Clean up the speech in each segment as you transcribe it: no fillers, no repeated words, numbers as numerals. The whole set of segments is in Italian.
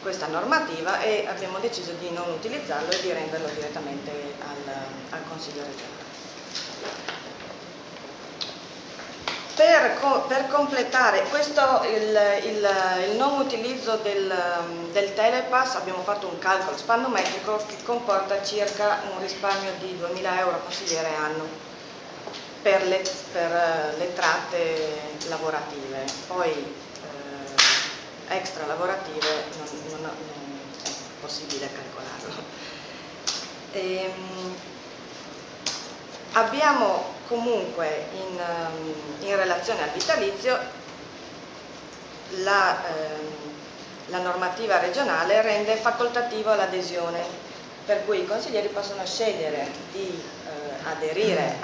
questa normativa e abbiamo deciso di non utilizzarlo e di renderlo direttamente al Consiglio regionale. Per completare questo, il non utilizzo del Telepass, abbiamo fatto un calcolo spannometrico che comporta circa un risparmio di 2.000 euro consigliere anno per le tratte lavorative. Poi extra lavorative non è possibile calcolarlo. Abbiamo comunque in relazione al vitalizio la normativa regionale rende facoltativo l'adesione, per cui i consiglieri possono scegliere di aderire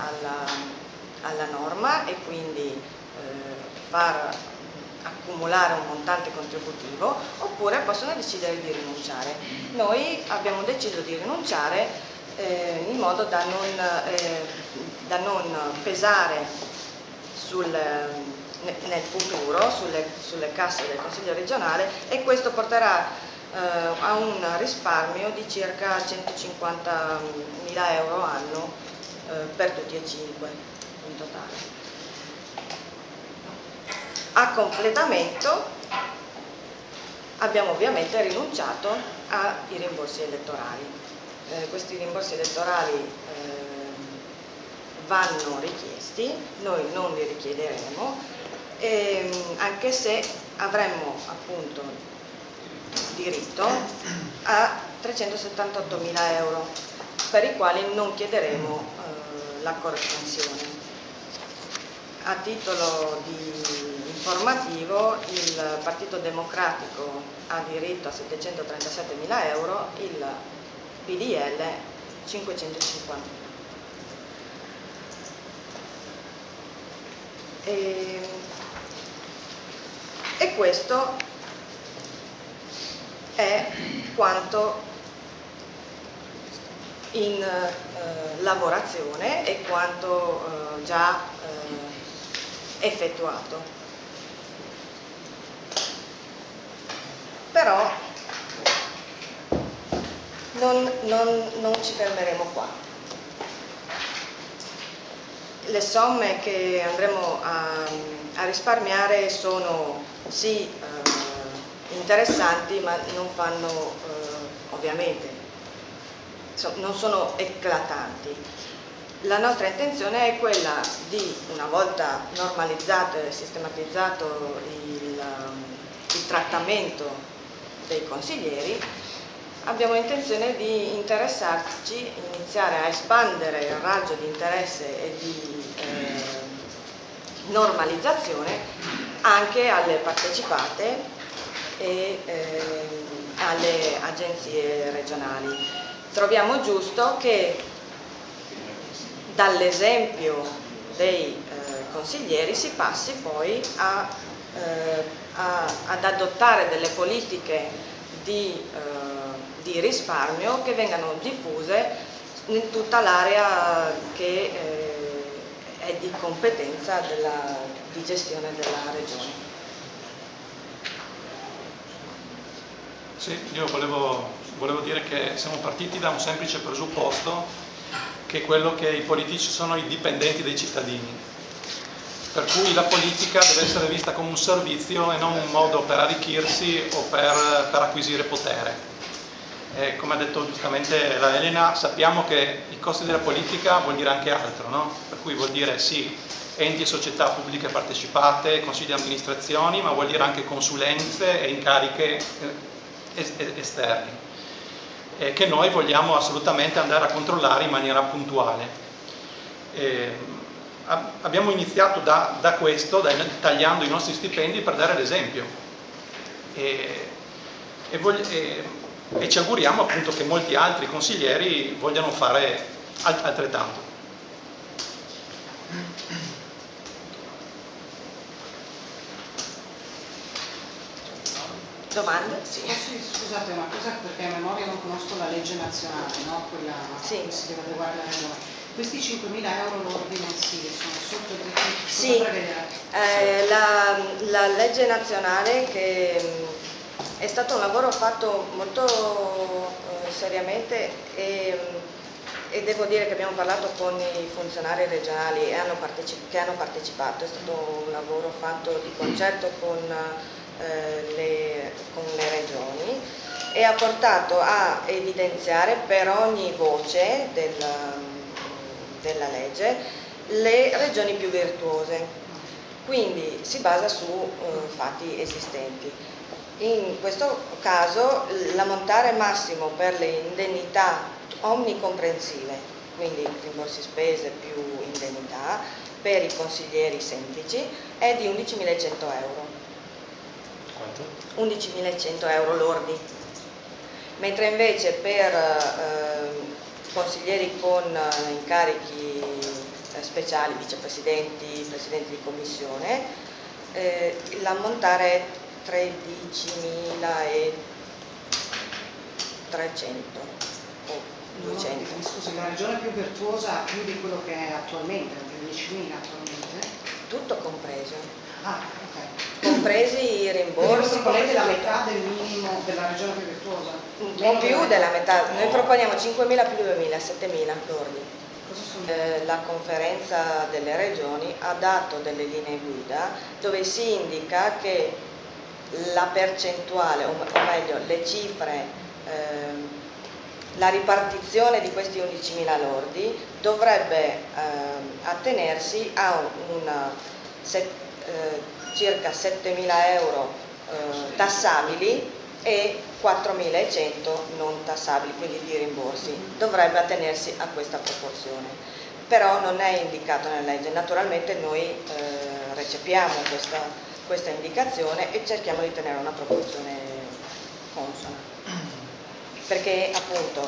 alla norma e quindi far accumulare un montante contributivo, oppure possono decidere di rinunciare. Noi abbiamo deciso di rinunciare in modo da non pesare nel futuro sulle casse del Consiglio regionale, e questo porterà a un risparmio di circa 150.000 euro anno per tutti e 5 in totale. A completamento abbiamo ovviamente rinunciato ai rimborsi elettorali. Questi rimborsi elettorali vanno richiesti, noi non li richiederemo, anche se avremmo appunto diritto a 378.000 euro, per i quali non chiederemo la corresponsione. A titolo informativo, il Partito Democratico ha diritto a 737.000 euro, il PDL 550. E questo è quanto in lavorazione e quanto già effettuato. Però non ci fermeremo qua. Le somme che andremo a risparmiare sono sì interessanti, ma non fanno ovviamente, non sono eclatanti. La nostra intenzione è quella di, una volta normalizzato e sistematizzato il trattamento dei consiglieri, abbiamo intenzione di interessarci, iniziare a espandere il raggio di interesse e di normalizzazione anche alle partecipate e alle agenzie regionali. Troviamo giusto che dall'esempio dei consiglieri si passi poi ad adottare delle politiche di risparmio che vengano diffuse in tutta l'area che è di competenza di gestione della regione. Sì, io volevo dire che siamo partiti da un semplice presupposto, che è quello che i politici sono i dipendenti dei cittadini, per cui la politica deve essere vista come un servizio e non un modo per arricchirsi o per acquisire potere. Come ha detto giustamente la Elena, sappiamo che i costi della politica vuol dire anche altro, no? Per cui vuol dire sì, enti e società pubbliche partecipate, consigli di amministrazioni, ma vuol dire anche consulenze e incariche esterni, che noi vogliamo assolutamente andare a controllare in maniera puntuale. Abbiamo iniziato da questo, tagliando i nostri stipendi per dare l'esempio. E ci auguriamo appunto che molti altri consiglieri vogliano fare altrettanto. Domande? Sì. Scusate una cosa, perché a memoria non conosco la legge nazionale, no? Quella sì. che si deve adeguare alla regione. Questi 5.000 euro lordi mensili sono sotto il reddito? Sì, la legge nazionale che è stato un lavoro fatto molto seriamente e devo dire che abbiamo parlato con i funzionari regionali che hanno partecipato, è stato un lavoro fatto di concerto con le regioni e ha portato a evidenziare per ogni voce della legge le regioni più virtuose, quindi si basa su fatti esistenti. In questo caso l'ammontare massimo per le indennità omnicomprensive, quindi rimborsi spese più indennità, per i consiglieri semplici è di 11.100 euro. Quanto? 11.100 euro lordi, mentre invece per consiglieri con incarichi speciali, vicepresidenti, presidenti di commissione, l'ammontare è 13.300 o 200. Scusi, la regione più virtuosa ha più di quello che è attualmente, 10.000 attualmente? Tutto compreso. Ah, ok. Compresi i rimborsi. Volete la metà del minimo della regione più virtuosa? Un po' più della metà, noi proponiamo 5.000 più 2.000, 7.000 lordi. La conferenza delle regioni ha dato delle linee guida dove si indica che la percentuale, o meglio le cifre, la ripartizione di questi 11.000 lordi dovrebbe attenersi a circa 7.000 euro tassabili e 4.100 non tassabili, quindi di rimborsi. Dovrebbe attenersi a questa proporzione, però non è indicato nella legge. Naturalmente noi recepiamo questa indicazione e cerchiamo di tenere una proporzione consona, perché appunto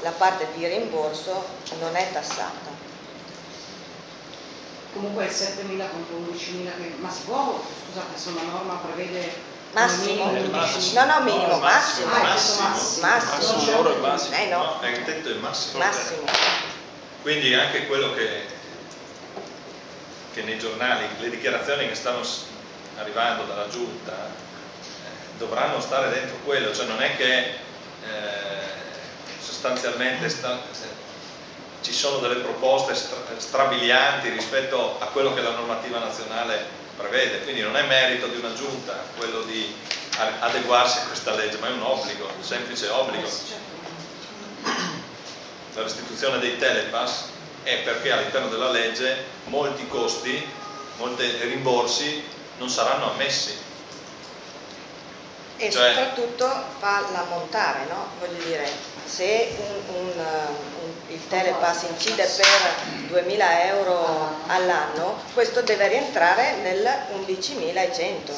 la parte di rimborso non è tassata. Comunque 7.000 contro 11.000, ma si può, scusate, insomma la norma prevede massimo, minimo, no, minimo, massimo. Massimo. No, Euro è il massimo. no. Il tetto è il massimo. Massimo. Quindi anche quello che nei giornali, le dichiarazioni che stanno arrivando dalla giunta dovranno stare dentro quello, cioè non è che sostanzialmente ci sono delle proposte strabilianti rispetto a quello che la normativa nazionale prevede, quindi non è merito di una giunta quello di adeguarsi a questa legge, ma è un obbligo, un semplice obbligo. La restituzione dei telepass è perché all'interno della legge molti costi, molti rimborsi non saranno ammessi. E soprattutto fa l'ammontare, no? Voglio dire, se il telepass incide per 2.000 euro all'anno, questo deve rientrare nel 11.100.